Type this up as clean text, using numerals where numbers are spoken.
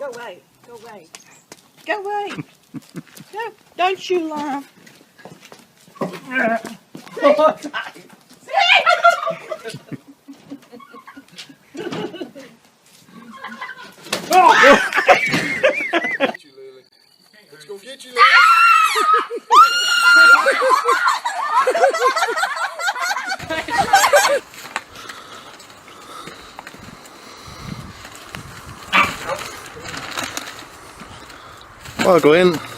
Go away. Go away. Go away. No, don't you laugh. Let's go get you, Lily. I'll go in.